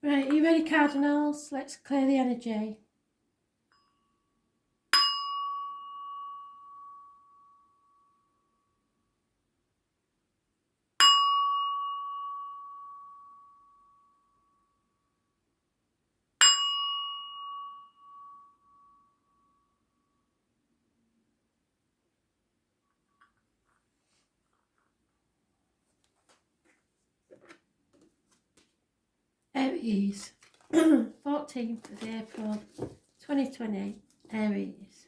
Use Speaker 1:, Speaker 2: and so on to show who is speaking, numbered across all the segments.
Speaker 1: Right, are you ready, Cardinals? Let's clear the energy. Aries, 14th of April 2020, Aries.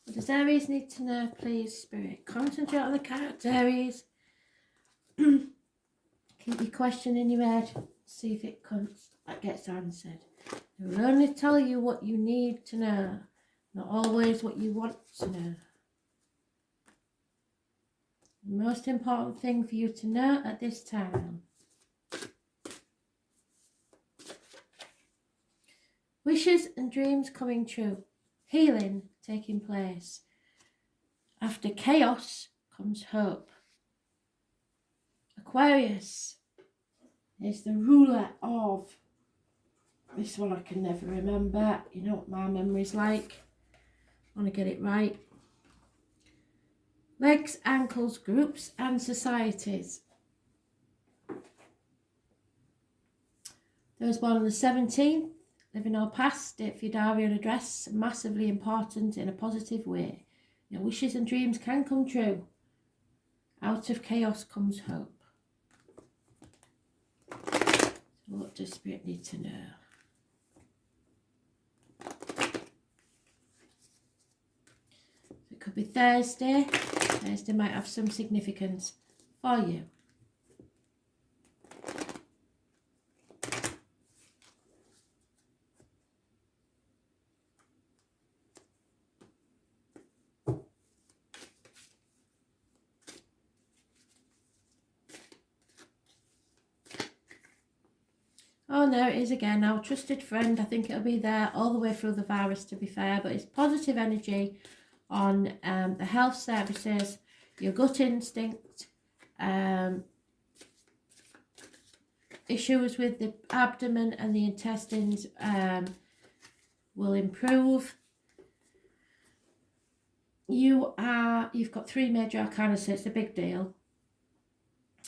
Speaker 1: What does Aries need to know, please, Spirit? Concentrate on the cards, Aries. Keep your question in your head, see if it gets answered. They will only tell you what you need to know, not always what you want to know. The most important thing for you to know at this time. Wishes and dreams coming true. Healing taking place. After chaos comes hope. Aquarius is the ruler of... This one I can never remember. You know what my memory's like. I want to get it right. Legs, ankles, groups and societies. Those born on the 17th, living or past, date for your diary and address, massively important in a positive way. Your wishes and dreams can come true. Out of chaos comes hope. So what does Spirit need to know? It could be Thursday. Thursday might have some significance for you. Oh no, it is again, our trusted friend. I think it'll be there all the way through the virus, to be fair, but it's positive energy on the health services, your gut instinct, issues with the abdomen and the intestines will improve. You've got 3 major arcana, so it's a big deal.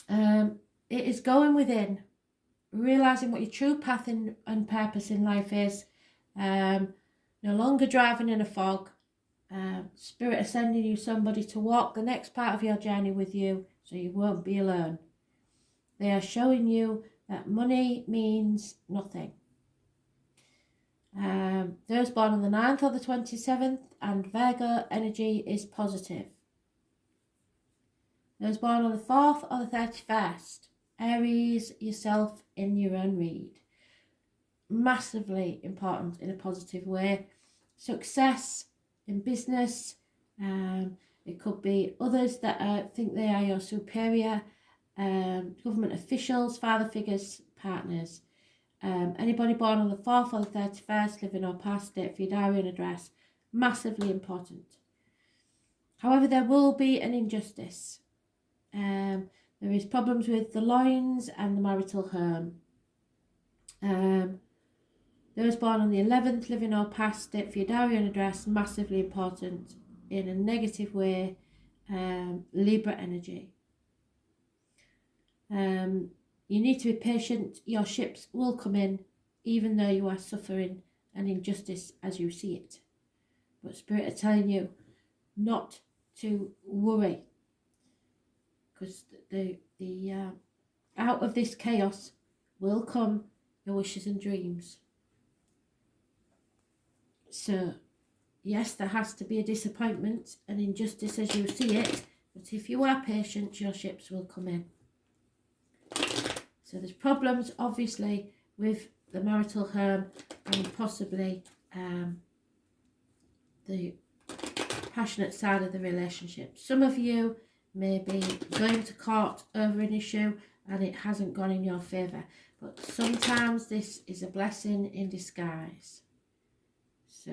Speaker 1: It is going within, realising what your true path and purpose in life is. No longer driving in a fog. Spirit are sending you somebody to walk the next part of your journey with you, so you won't be alone. They are showing you that money means nothing. Those born on the 9th or the 27th, and Virgo energy is positive. Those born on the 4th or the 31st, Aries, yourself in your own read. Massively important in a positive way. Success in business. It could be others that think they are your superior. Government officials, father figures, partners. Anybody born on the 4th or the 31st, living or past, date for your diary and address, massively important. However, there will be an injustice. There is problems with the loins and the marital home. Those born on the 11th, living or past, date for your diary and address, massively important in a negative way. Libra energy. You need to be patient. Your ships will come in, even though you are suffering an injustice as you see it. But Spirit are telling you not to worry, because the out of this chaos will come your wishes and dreams. So, yes, there has to be a disappointment, an injustice as you see it, but if you are patient, your ships will come in. So there's problems, obviously, with the marital home and possibly the passionate side of the relationship. Some of you may be going to court over an issue and it hasn't gone in your favour. But sometimes this is a blessing in disguise. So,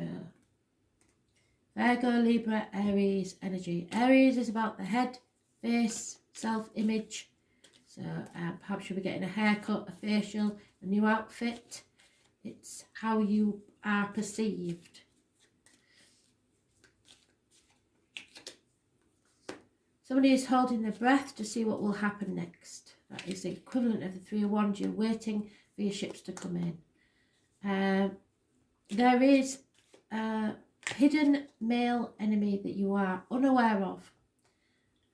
Speaker 1: Virgo, Libra, Aries energy. Aries is about the head, face, self-image. So perhaps you'll be getting a haircut, a facial, a new outfit. It's how you are perceived. Somebody is holding their breath to see what will happen next. That is the equivalent of the Three of Wands. You're waiting for your ships to come in. There is a hidden male enemy that you are unaware of.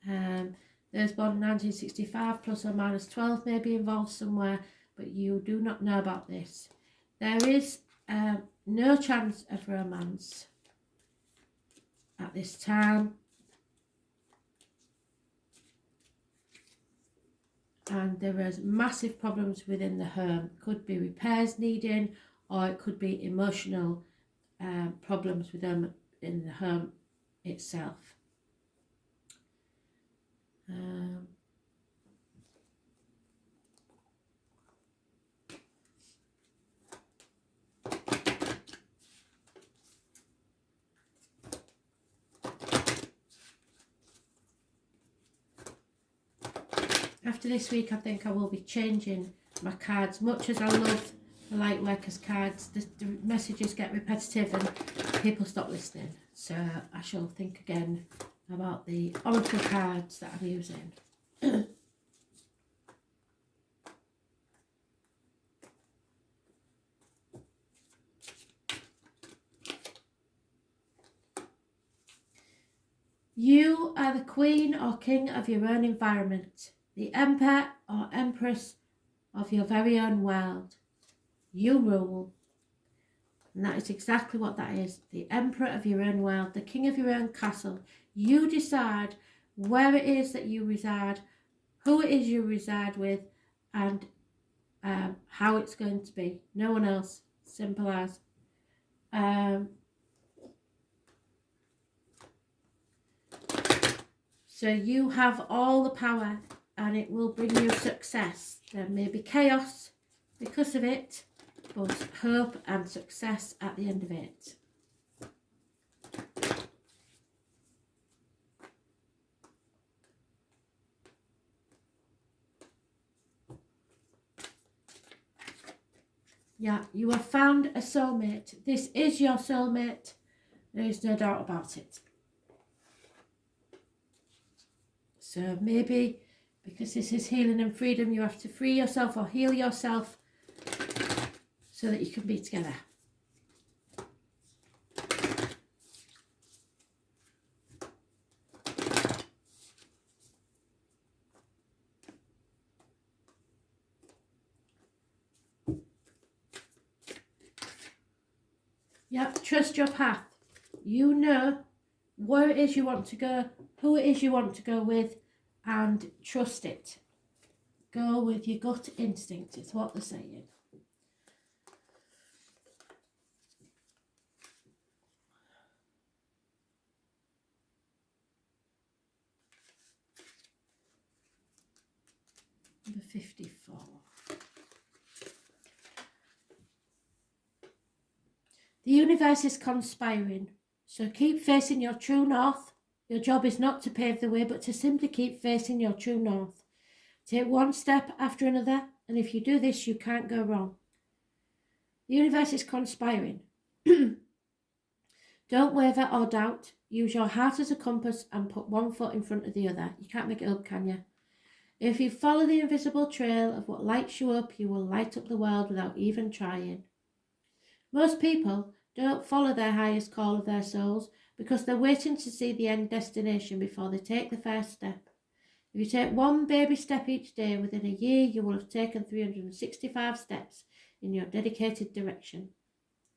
Speaker 1: Those born in 1965, plus or minus 12 may be involved somewhere, but you do not know about this. There is no chance of romance at this time. And there is massive problems within the home. Could be repairs needing, or it could be emotional problems with them in the home itself. After this week, I think I will be changing my cards. Much as I love the light workers cards, the messages get repetitive and people stop listening. So I shall think again about the oracle cards that I'm using. You are the queen or king of your own environment, the emperor or empress of your very own world. You rule. And that is exactly what that is. The emperor of your own world, the king of your own castle. You decide where it is that you reside, who it is you reside with, and how it's going to be. No one else. Simple as. So you have all the power and it will bring you success. There may be chaos because of it, but hope and success at the end of it. Yeah, you have found a soulmate. This is your soulmate. There is no doubt about it. So maybe because this is healing and freedom, you have to free yourself or heal yourself so that you can be together. Yeah, trust your path. You know where it is you want to go, who it is you want to go with, and trust it. Go with your gut instinct, is what they're saying. Number 54. The universe is conspiring, so keep facing your true north. Your job is not to pave the way, but to simply keep facing your true north. Take one step after another, and if you do this, you can't go wrong. The universe is conspiring. Don't waver or doubt. Use your heart as a compass and put one foot in front of the other. You can't make it up, can you? If you follow the invisible trail of what lights you up, you will light up the world without even trying. Most people don't follow their highest call of their souls because they're waiting to see the end destination before they take the first step. If you take one baby step each day, within a year you will have taken 365 steps in your dedicated direction.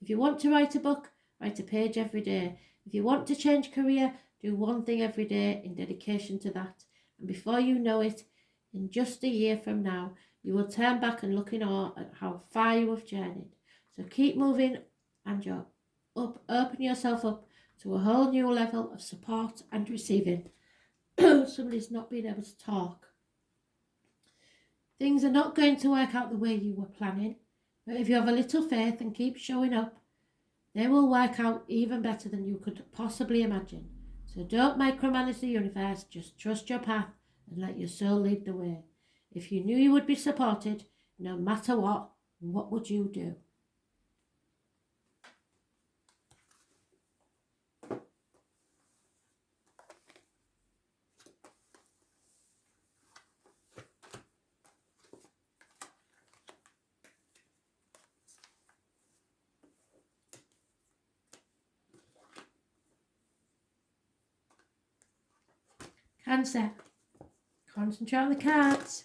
Speaker 1: If you want to write a book, write a page every day. If you want to change career, do one thing every day in dedication to that. And before you know it, in just a year from now, you will turn back and look in awe at how far you have journeyed. So keep moving and open yourself up to a whole new level of support and receiving. Somebody's not being able to talk. Things are not going to work out the way you were planning, but if you have a little faith and keep showing up, they will work out even better than you could possibly imagine. So don't micromanage the universe, just trust your path and let your soul lead the way. If you knew you would be supported, no matter what would you do? Cancer. Concentrate on the cards.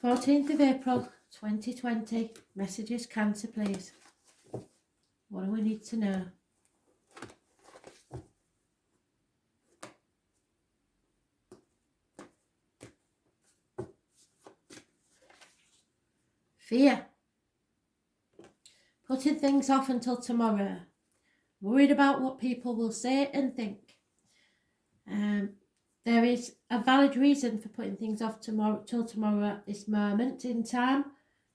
Speaker 1: 14th of April 2020. Messages, Cancer, please. What do we need to know? Fear. Putting things off until tomorrow. Worried about what people will say and think. There is a valid reason for putting things off till tomorrow at this moment in time.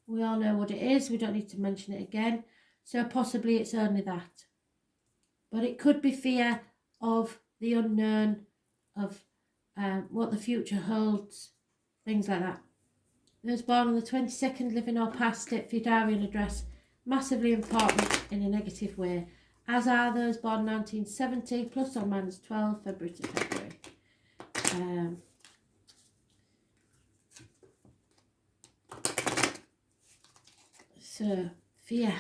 Speaker 1: We all know what it is. We don't need to mention it again. So possibly it's only that. But it could be fear of the unknown, of what the future holds, things like that. Those born on the 22nd, living or past it, for your diary and address, massively important in a negative way, as are those born 1970, plus or minus 12, February to February. So, fear,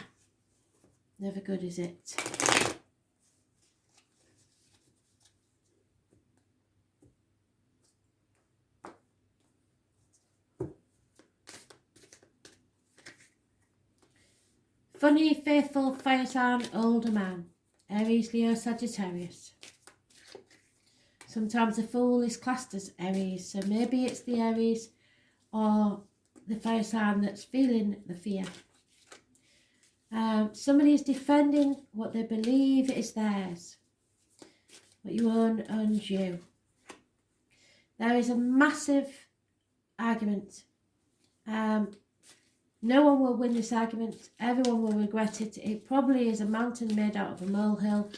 Speaker 1: never good, is it? Funny, faithful, fire sign, older man. Aries, Leo, Sagittarius. Sometimes a fool is classed as Aries, so maybe it's the Aries or the fire sign that's feeling the fear. Somebody is defending what they believe is theirs. What you own owns you. There is a massive argument. No one will win this argument. Everyone will regret it. It probably is a mountain made out of a molehill,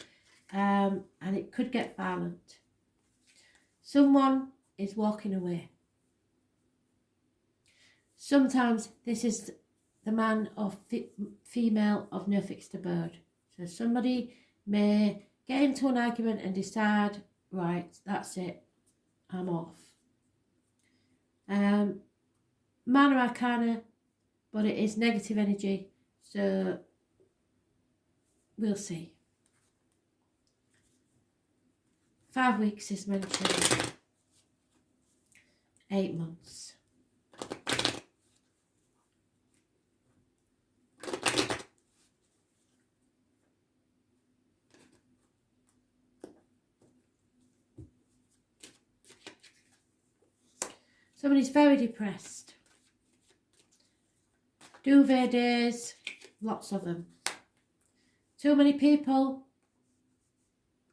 Speaker 1: and it could get violent. Someone is walking away. Sometimes this is the man or female of no fixed abode. So somebody may get into an argument and decide, right, that's it, I'm off. Man or Arcana, but it is negative energy, so we'll see. 5 weeks is mentioned. 8 months. Somebody's very depressed. Duvet days, lots of them. Too many people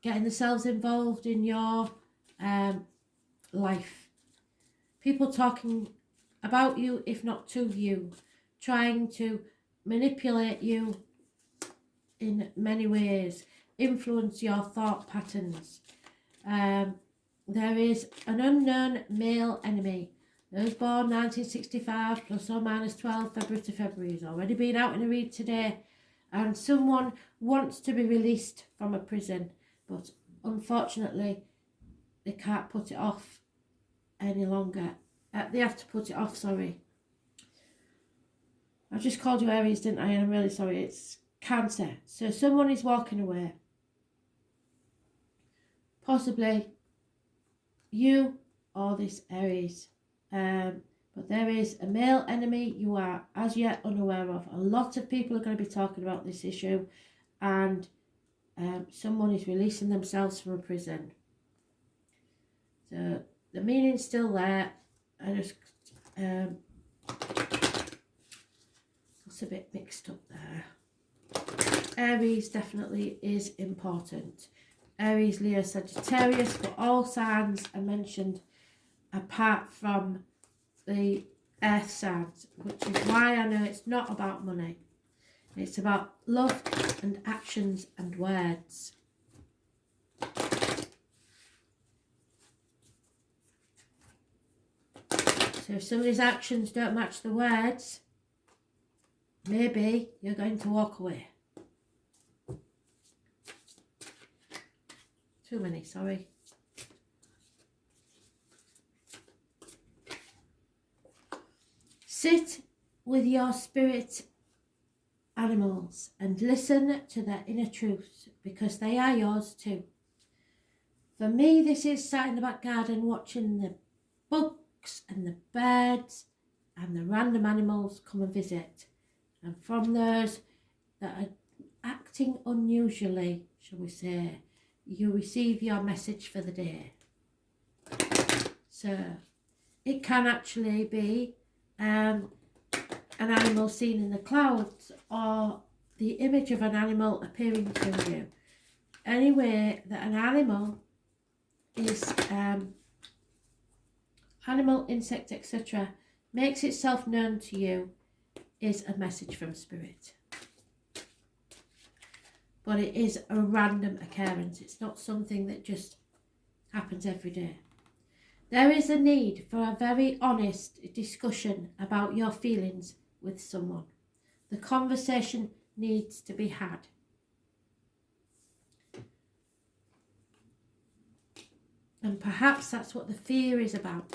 Speaker 1: getting themselves involved in your life. People talking about you, if not to you, trying to manipulate you in many ways, influence your thought patterns. There is an unknown male enemy. Those born 1965, plus or minus 12, February to February, has already been out in a read today. And someone wants to be released from a prison, but unfortunately, they can't put it off any longer. They have to put it off, sorry. I just called you Aries, didn't I? And I'm really sorry, it's Cancer. So someone is walking away. Possibly you or this Aries. But there is a male enemy you are as yet unaware of. A lot of people are going to be talking about this issue, and someone is releasing themselves from a prison. So the meaning's still there. I just it's a bit mixed up there. Aries definitely is important. Aries, Leo, Sagittarius, but all signs are mentioned apart from the earth signs, which is why I know it's not about money. It's about love and actions and words. So if somebody's actions don't match the words, maybe you're going to walk away. Too many, sorry. Sit with your spirit animals and listen to their inner truths, because they are yours too. For me, this is sat in the back garden watching the bugs and the birds and the random animals come and visit. And from those that are acting unusually, shall we say, you receive your message for the day. So it can actually be an animal seen in the clouds, or the image of an animal appearing to you. Any way that an animal is animal, insect, etc., makes itself known to you, is a message from spirit. But it is a random occurrence. It's not something that just happens every day. There is a need for a very honest discussion about your feelings with someone. The conversation needs to be had. And perhaps that's what the fear is about.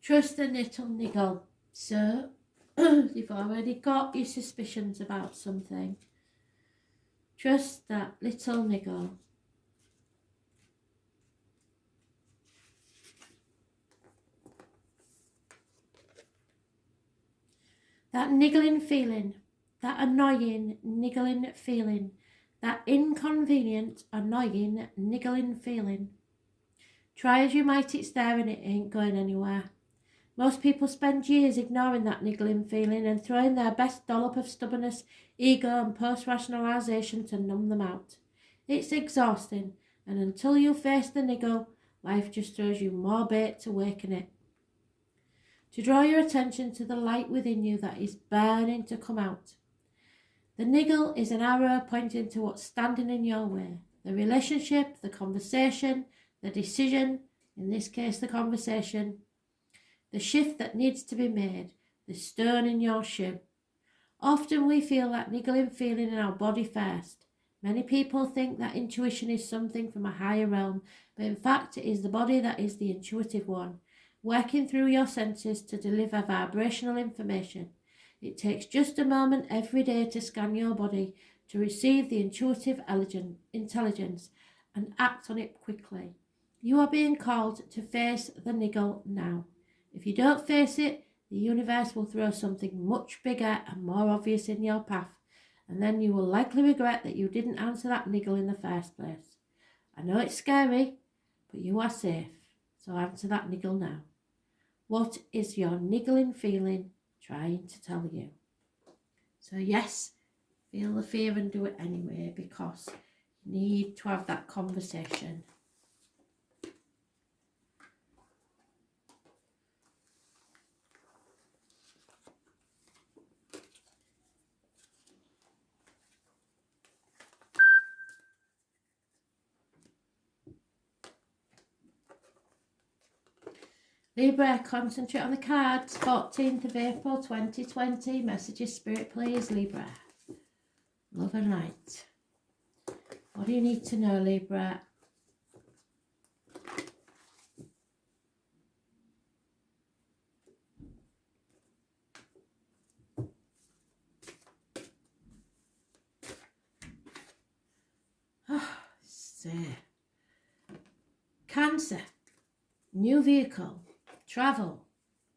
Speaker 1: Trust the little niggle. So, you've already got your suspicions about something. Trust that little niggle. That niggling feeling, that annoying, niggling feeling, that inconvenient, annoying, niggling feeling. Try as you might, it's there and it ain't going anywhere. Most people spend years ignoring that niggling feeling and throwing their best dollop of stubbornness, ego and post-rationalisation to numb them out. It's exhausting, and until you face the niggle, life just throws you more bait to waken it. To draw your attention to the light within you that is burning to come out. The niggle is an arrow pointing to what's standing in your way. The relationship, the conversation, the decision, in this case the conversation, the shift that needs to be made, the stone in your shoe. Often we feel that niggling feeling in our body first. Many people think that intuition is something from a higher realm, but in fact it is the body that is the intuitive one, working through your senses to deliver vibrational information. It takes just a moment every day to scan your body, to receive the intuitive intelligence and act on it quickly. You are being called to face the niggle now. If you don't face it, the universe will throw something much bigger and more obvious in your path, and then you will likely regret that you didn't answer that niggle in the first place. I know it's scary, but you are safe, so answer that niggle now. What is your niggling feeling trying to tell you? So yes, feel the fear and do it anyway, because you need to have that conversation. Libra, concentrate on the cards. 14th of April 2020. Messages, Spirit, please, Libra. Love and light. What do you need to know, Libra? Cancer. New vehicle. Travel,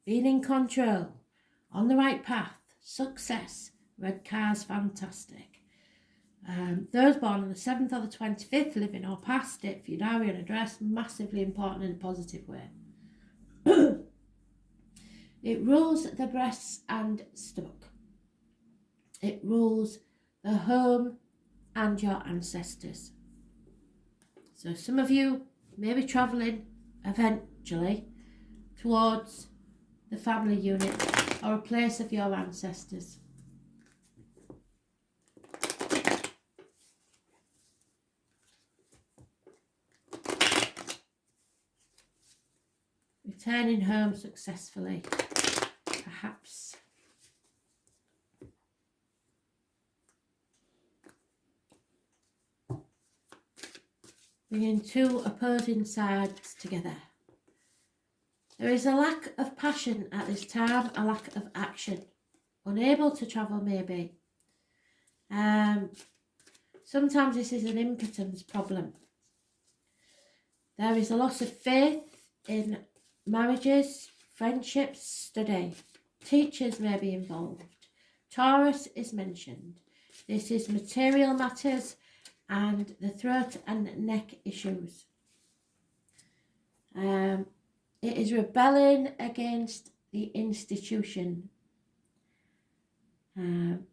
Speaker 1: being in control, on the right path, success, red cars, fantastic. Those born on the 7th or the 25th, living or past it, for your diary and address, massively important in a positive way. It rules the breasts and stomach. It rules the home and your ancestors. So some of you may be travelling eventually towards the family unit or a place of your ancestors. Returning home successfully, perhaps. Bringing two opposing sides together. There is a lack of passion at this time, a lack of action. Unable to travel maybe. Sometimes this is an impotence problem. There is a loss of faith in marriages, friendships, study. Teachers may be involved. Taurus is mentioned. This is material matters and the throat and neck issues. It is rebelling against the institution.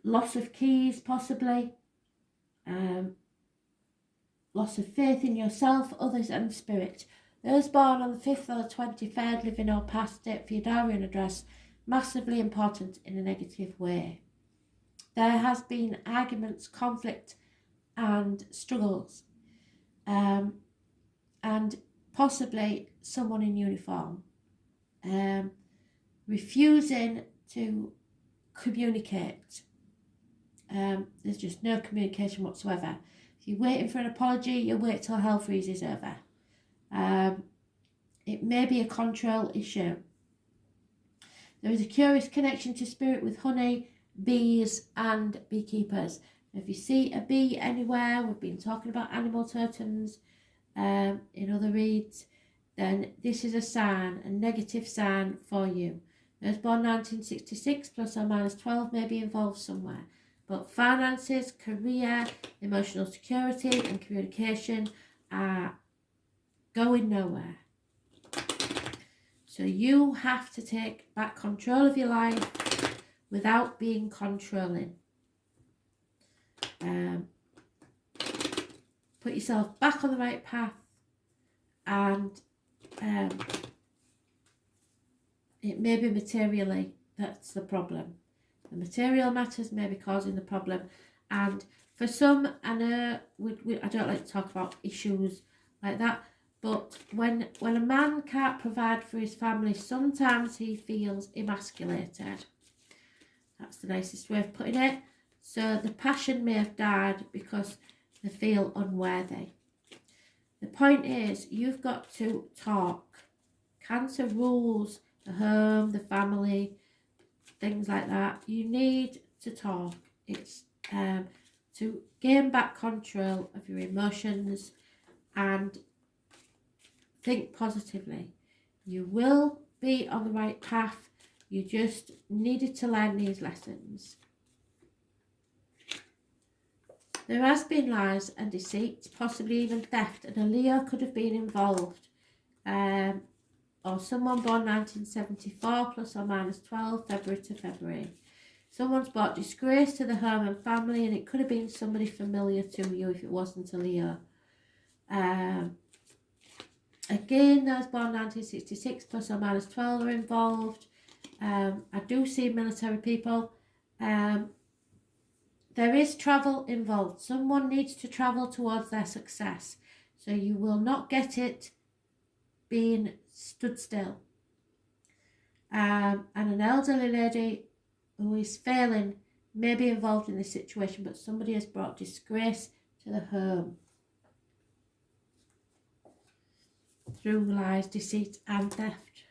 Speaker 1: Loss of keys possibly. Loss of faith in yourself, others and spirit. Those born on the 5th or the 23rd, living or past date for your diary and address, massively important in a negative way. There has been arguments, conflict and struggles, and possibly someone in uniform refusing to communicate. There's just no communication whatsoever. If you're waiting for an apology, you'll wait till hell freezes over. It may be a control issue. There is a curious connection to spirit with honey, bees and beekeepers. If you see a bee anywhere, we've been talking about animal totems in other reads, then this is a sign, a negative sign for you. Those born 1966 plus or minus 12 may be involved somewhere. But finances, career, emotional security and communication are going nowhere. So you have to take back control of your life without being controlling. Put yourself back on the right path, and it may be materially that's the problem. The material matters may be causing the problem, and for some, I know I don't like to talk about issues like that, but when a man can't provide for his family, sometimes he feels emasculated. That's the nicest way of putting it. So the passion may have died because they feel unworthy. The point is, you've got to talk. Cancer rules the home, the family, things like that. You need to talk. It's to gain back control of your emotions and think positively. You will be on the right path. You just needed to learn these lessons. There has been lies and deceit, possibly even theft, and a Leo could have been involved. Or someone born 1974 plus or minus 12, February to February. Someone's brought disgrace to the home and family, and it could have been somebody familiar to you if it wasn't a Leo. Again, those born 1966 plus or minus 12 are involved. I do see military people. There is travel involved. Someone needs to travel towards their success. So you will not get it being stood still. And an elderly lady who is failing may be involved in this situation, but somebody has brought disgrace to the home through lies, deceit and theft.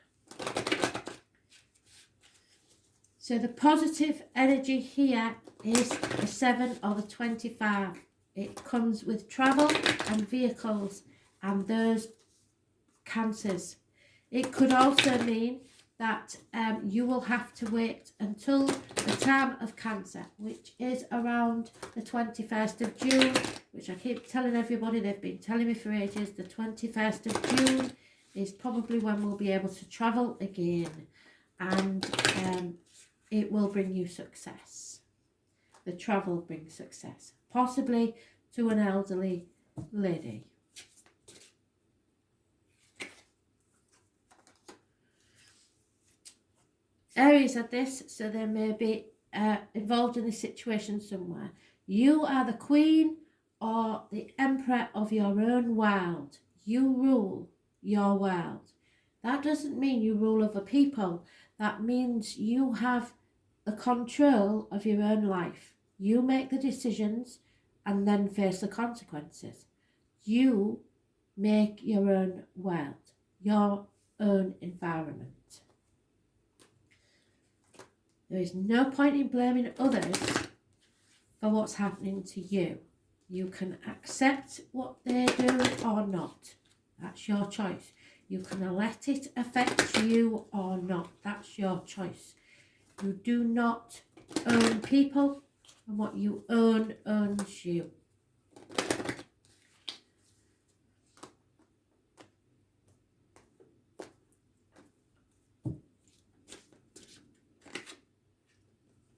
Speaker 1: So the positive energy here is the 7 or the 25. It comes with travel and vehicles and those cancers. It could also mean that you will have to wait until the time of Cancer, which is around the 21st of June, which I keep telling everybody, they've been telling me for ages, the 21st of June is probably when we'll be able to travel again, and it will bring you success. The travel brings success, possibly to an elderly lady. Aries had this, so they may be involved in this situation somewhere. You are the queen or the emperor of your own world. You rule your world. That doesn't mean you rule other people. That means you have the control of your own life. You make the decisions and then face the consequences. You make your own world, your own environment. There is no point in blaming others for what's happening to you. You can accept what they do or not. That's your choice. You can let it affect you or not. That's your choice. You do not own people, and what you own owns you.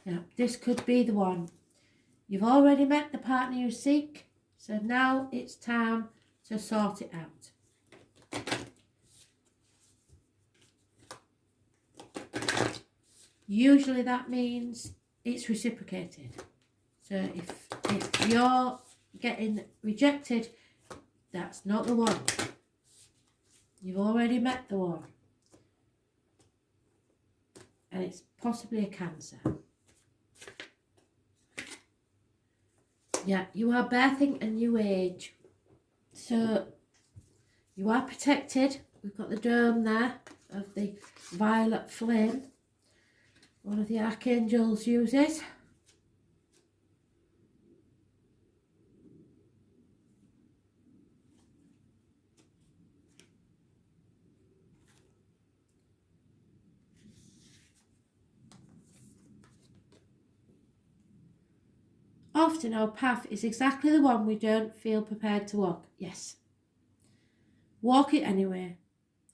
Speaker 1: Now, this could be the one. You've already met the partner you seek, so now it's time to sort it out. Usually that means it's reciprocated. So if you're getting rejected, that's not the one. You've already met the one. And it's possibly a Cancer. Yeah, you are birthing a new age. So you are protected. We've got the dome there of the violet flame. One of the archangels uses. Often our path is exactly the one we don't feel prepared to walk. Yes. Walk it anyway.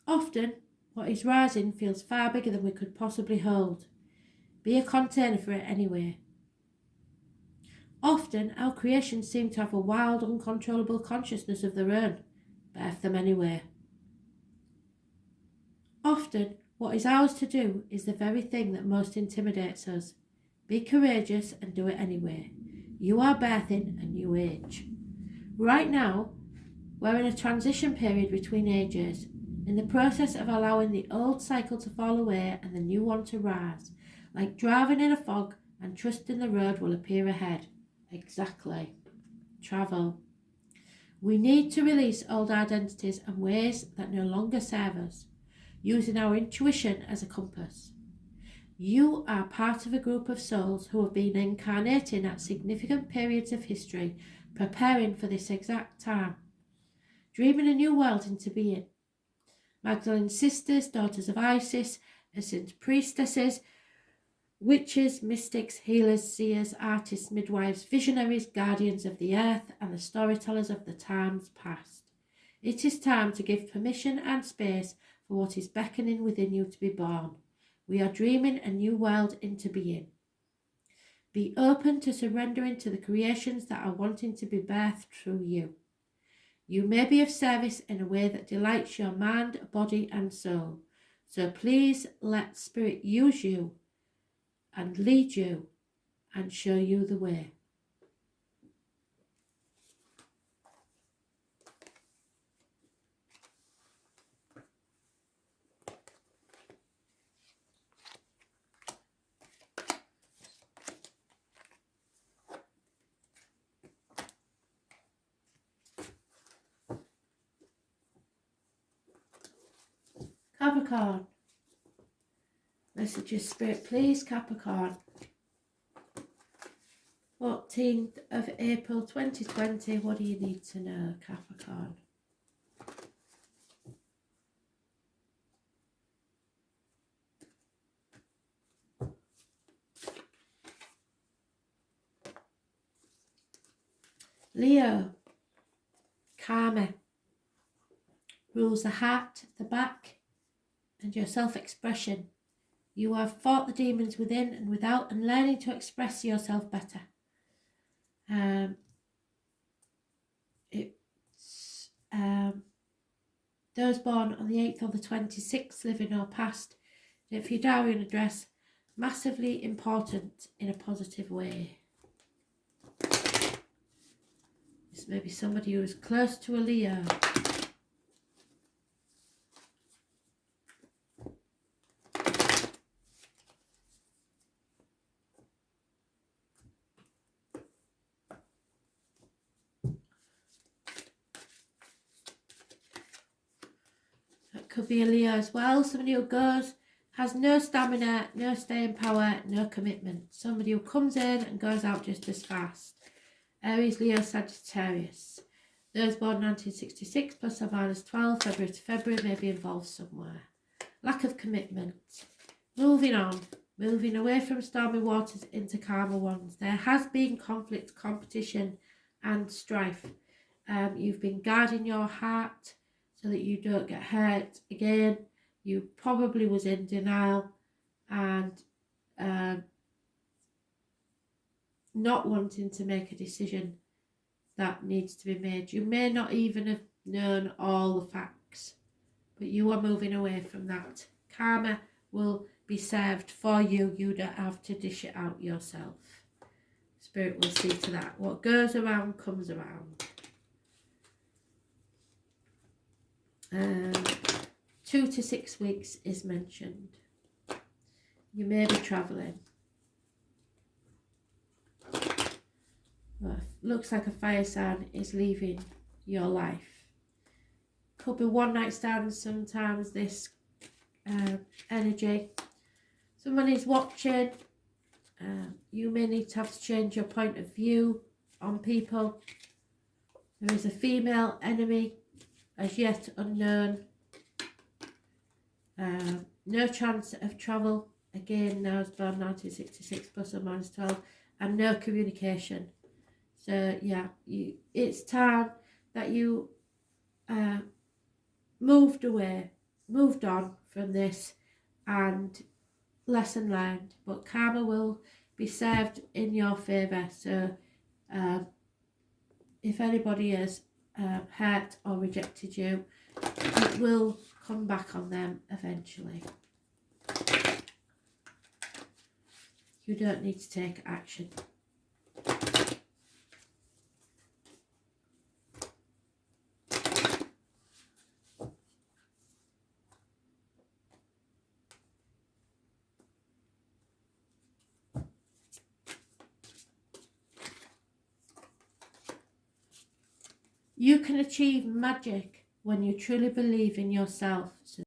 Speaker 1: Often, what is rising feels far bigger than we could possibly hold. Be a container for it anyway. Often, our creations seem to have a wild, uncontrollable consciousness of their own. Birth them anyway. Often, what is ours to do is the very thing that most intimidates us. Be courageous and do it anyway. You are birthing a new age. Right now, we're in a transition period between ages, in the process of allowing the old cycle to fall away and the new one to rise, like driving in a fog and trusting the road will appear ahead. Exactly. Travel. We need to release old identities and ways that no longer serve us, using our intuition as a compass. You are part of a group of souls who have been incarnating at significant periods of history, preparing for this exact time, dreaming a new world into being. Magdalene's sisters, daughters of Isis, ascended priestesses, witches, mystics, healers, seers, artists, midwives, visionaries, guardians of the earth, and the storytellers of the times past. It is time to give permission and space for what is beckoning within you to be born. We are dreaming a new world into being. Be open to surrendering to the creations that are wanting to be birthed through you. You may be of service in a way that delights your mind, body, and soul. So please let Spirit use you and lead you and show you the way. Capricorn. Messages, Spirit, please, Capricorn. 14th of April 2020. What do you need to know, Capricorn? Leo. Karma. Rules the heart, the back, and your self-expression. You have fought the demons within and without and learning to express yourself better. Those born on the 8th or the 26th, living or past, for your diary and address, massively important in a positive way. This may be somebody who is close to a Leo. It could be a Leo as well. Somebody who has no stamina, no staying power, no commitment. Somebody who comes in and goes out just as fast. Aries, Leo, Sagittarius. Those born 1966 plus or minus 12, February to February, may be involved somewhere. Lack of commitment. Moving on. Moving away from stormy waters into calmer ones. There has been conflict, competition and strife. You've been guarding your heart so that you don't get hurt again. You probably was in denial and not wanting to make a decision that needs to be made. You may not even have known all the facts, but you are moving away from that. Karma will be served for you. You don't have to dish it out yourself. Spirit will see to that. What goes around comes around. 2 to 6 weeks is mentioned. You may be travelling. Well, looks like a fire sign is leaving your life. Could be one night stands sometimes, this energy. Someone is watching. You may need to have to change your point of view on people. There is a female enemy as yet unknown. No chance of travel. Again, now it's born 1966 plus or minus 12. And no communication. So yeah, it's time that you moved on from this, and lesson learned. But karma will be served in your favour. So if anybody has hurt or rejected you, it will come back on them eventually. You don't need to take action. You can achieve magic when you truly believe in yourself. So